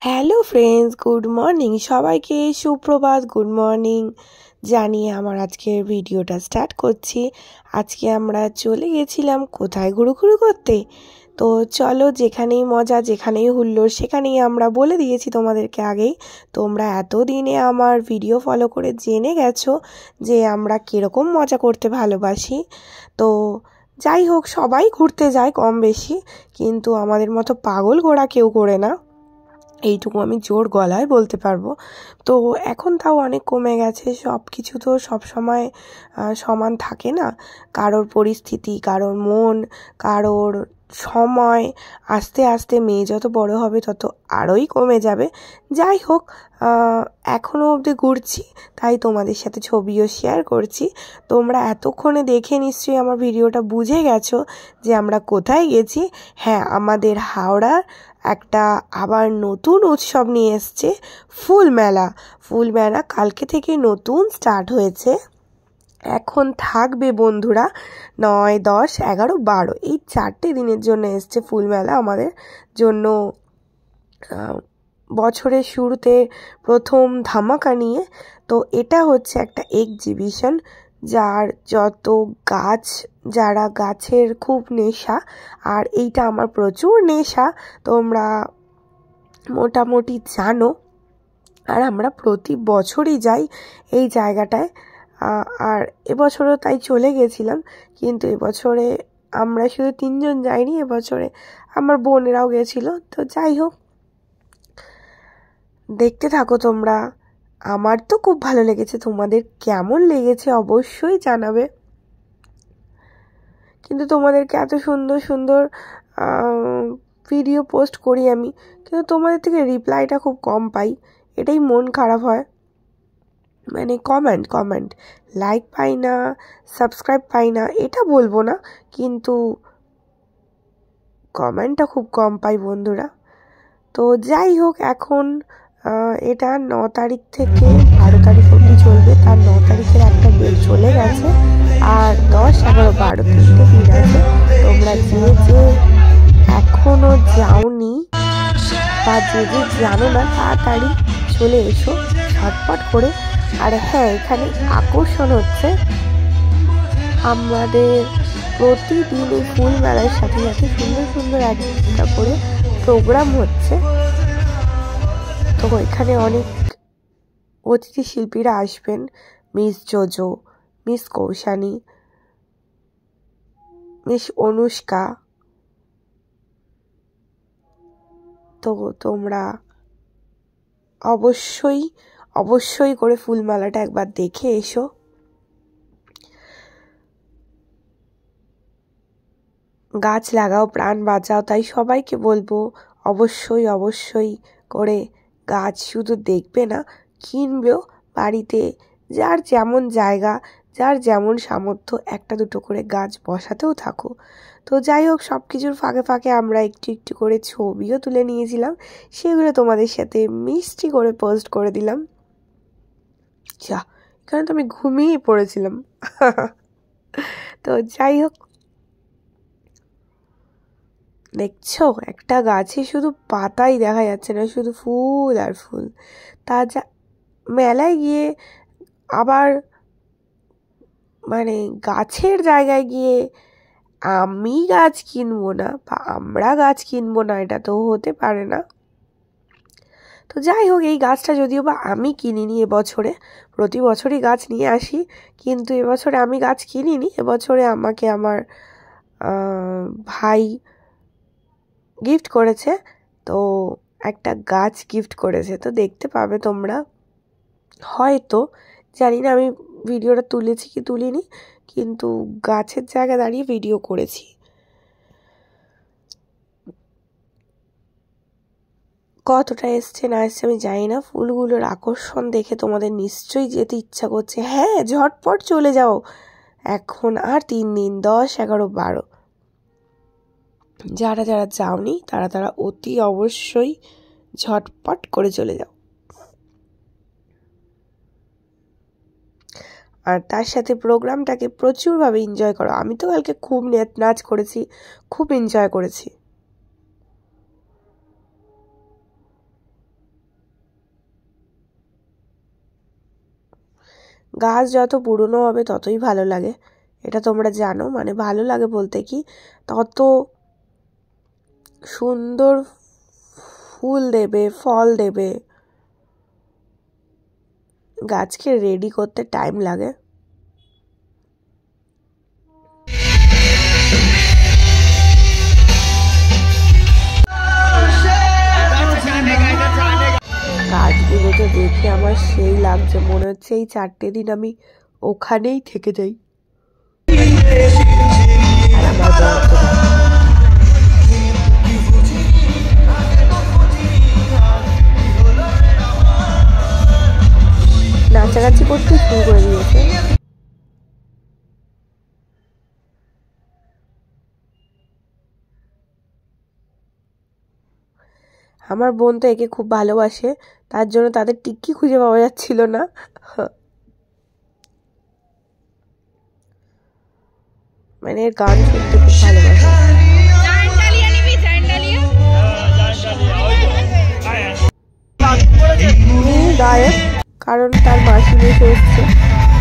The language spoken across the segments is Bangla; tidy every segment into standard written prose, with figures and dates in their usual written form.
Hello friends, good morning. সবাইকে সুপ্রভাত, গুড মর্নিং জানিয়ে আমার আজকের ভিডিওটা স্টার্ট করছি। আজকে আমরা চলে গেছিলাম কোথায় ঘুরু করতে। তো চলো, যেখানেই মজা, যেখানেই হুল্লোড়, সেখানেই আমরা বলে দিয়েছি তোমাদেরকে আগেই। তোমরা এতদিনে আমার ভিডিও ফলো করে জেনে গেছো যে আমরা কীরকম মজা করতে ভালোবাসি। তো যাই হোক, সবাই ঘুরতে যায় কম বেশি, কিন্তু আমাদের মতো পাগল ঘোরা কেউ করে না, এইটুকু আমি জোর গলায় বলতে পারবো। তো এখন তাও অনেক কমে গেছে। সব কিছু তো সব সময় সমান থাকে না। কারোর পরিস্থিতি, কারোর মন, কারোর সময়, আস্তে আস্তে মেয়ে যত বড় হবে তত আরোই কমে যাবে। যাই হোক, এখনও অবধি ঘুরছি, তাই তোমাদের সাথে ছবিও শেয়ার করছি। তোমরা এতক্ষণে দেখে নিশ্চয়ই আমার ভিডিওটা বুঝে গেছো যে আমরা কোথায় গেছি। হ্যাঁ, আমাদের হাওড়ার একটা আবার নতুন উৎসব নিয়ে এসছে, ফুল মেলা। ফুল মেলা কালকে থেকে নতুন স্টার্ট হয়েছে। এখন থাকবে বন্ধুরা 9, 10, 11, 12 এই 4টে দিনের জন্য এসছে ফুল মেলা আমাদের জন্য। বছরের শুরুতে প্রথম ধামাকা নিয়ে। তো এটা হচ্ছে একটা এক্সিবিশন, যার যত গাছ, যারা গাছের খুব নেশা, আর এইটা আমার প্রচুর নেশা, তোমরা মোটামুটি জানো। আর আমরা প্রতি বছরই যাই এই জায়গাটায়, আর এবছরও তাই চলে গেছিলাম। কিন্তু এবছরে আমরা শুধু 3জন যাইনি, এবছরে আমার বোনেরাও গেছিল। তো যাই হোক, দেখতে থাকো তোমরা। আমার তো খুব ভালো লেগেছে, তোমাদের কেমন লেগেছে অবশ্যই জানাবে। কিন্তু তোমাদেরকে এত সুন্দর সুন্দর ভিডিও পোস্ট করি আমি, কিন্তু তোমাদের থেকে রিপ্লাইটা খুব কম পাই, এটাই মন খারাপ হয়। মানে কমেন্ট লাইক পাই না, সাবস্ক্রাইব পাই না, এটা বলবো না, কিন্তু কমেন্টটা খুব কম পাই বন্ধুরা। তো যাই হোক, এখন এটা 9 তারিখ থেকে 12 তারিখ অবধি চলবে। তার 9 তারিখের একটা ডেট চলে গেছে, আর 10, 11, 12 তিনটে দিন আছে। তোমরা যে এখনো যাওনি বা যে জানো না, তাড়াতাড়ি চলে এসো ঝটপট করে। আর হ্যাঁ, এখানে আকর্ষণ হচ্ছে আমাদের প্রতিদিন এই ফুল মেলার সাথে সাথে সুন্দর সুন্দর একটা করে প্রোগ্রাম হচ্ছে। তো এখানে অনেক অতিথি শিল্পীরা আসবেন, miss JoJo, miss Koushani, miss Anushka. তো তোমরা অবশ্যই করে ফুলমেলাটা একবার দেখে এসো। গাছ লাগাও, প্রাণ বাঁচাও। তাই সবাইকে বলবো অবশ্যই করে গাছ শুধু দেখবে না, কিনবেও বাড়িতে। যার যেমন জায়গা, যার যেমন সামর্থ্য, একটা দুটো করে গাছ বসাতেও থাকো। তো যাই হোক, সব কিছুর ফাঁকে ফাঁকে আমরা একটু করে ছবিও তুলে নিয়েছিলাম, সেগুলো তোমাদের সাথে মিষ্টি করে পোস্ট করে দিলাম। এখানে তো আমি ঘুমিয়ে পড়েছিলাম। তো যাই হোক, দেখছো একটা গাছে শুধু পাতাই দেখা যাচ্ছে না, শুধু ফুল আর ফুল। যা মেলায় গিয়ে আবার মানে গাছের জায়গায় গিয়ে আমি গাছ কিনবো না বা আমরা গাছ কিনবো না, এটা তো হতে পারে না। তো যাই হোক, এই গাছটা যদিও বা আমি কিনিনি এবছরে, প্রতি বছরই গাছ নিয়ে আসি, কিন্তু এবছরে আমি গাছ কিনিনি। এবছরে আমাকে আমার ভাই গিফট করেছে, তো একটা গাছ গিফট করেছে। তো দেখতে পাবে তোমরা, হয়তো জানি না আমি ভিডিওটা তুলেছি কি তুলিনি, কিন্তু গাছের জায়গায় দাঁড়িয়ে ভিডিও করেছি। কতটা এসছে না এসছে আমি জানি না, ফুলগুলোর আকর্ষণ দেখে তোমাদের নিশ্চয়ই যেতে ইচ্ছা করছে। হ্যাঁ, ঝটপট চলে যাও, এখন আর 3 দিন, 10, 11, 12। যারা যাওনি তারা অতি অবশ্যই ঝটপট করে চলে যাও। আর তার সাথে প্রোগ্রামটাকে প্রচুরভাবে এনজয় করো। আমি তো কালকে খুব নাচ করেছি, খুব এনজয় করেছি। গাছ যত পুরনো হবে ততই ভালো লাগে, এটা তোমরা জানো। মানে ভালো লাগে বলতে কি, তত সুন্দর ফুল দেবে, ফল দেবে। গাছকে রেডি করতে টাইম লাগে। গাছগুলোকে দেখে আমার সেই লাগছে, মনে হচ্ছে এই 4টে দিন আমি ওখানেই থেকে যাই। আর আমার নাচানাচি করতে শুরু করে দিয়েছে। আমার বোন তো একে খুব ভালোবাসে, তার জন্য তাদের টিক্কি খুঁজে পাওয়া যাচ্ছিল না। মানে এর গান শুনতে খুব ভালোবাসে। গায়ক, কারণ তার মাসি মেসে এসছে,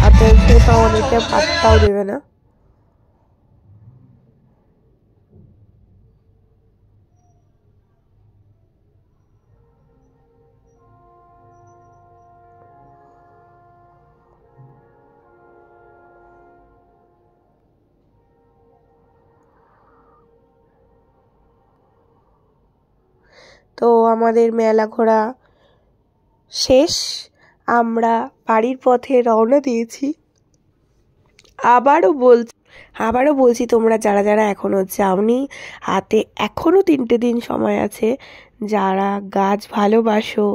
আর সে তো অনেকে পাত্তাও দেবে না। তো আমাদের মেলা ঘোরা শেষ, আমরা বাড়ির পথে রওনা দিয়েছি। আবারও বলছি তোমরা যারা যারা এখনো যাওনি, হাতে এখনো 3টে দিন সময় আছে। যারা গাছ ভালোবাসো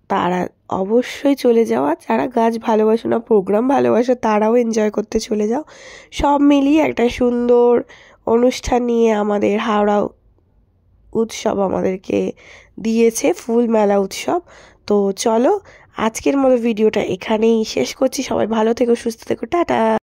তারা অবশ্যই চলে যাওয়া, যারা গাছ ভালোবাসো না, প্রোগ্রাম ভালোবাসো, তারাও এনজয় করতে চলে যাও। সব মিলিয়ে একটা সুন্দর অনুষ্ঠান নিয়ে আমাদের হাওড়া উৎসব আমাদেরকে দিয়েছে, ফুল মেলা উৎসব। তো চলো আজকের মতো ভিডিওটা এখানেই শেষ করছি। সবাই ভালো থেকো, সুস্থ থেকো, টাটা।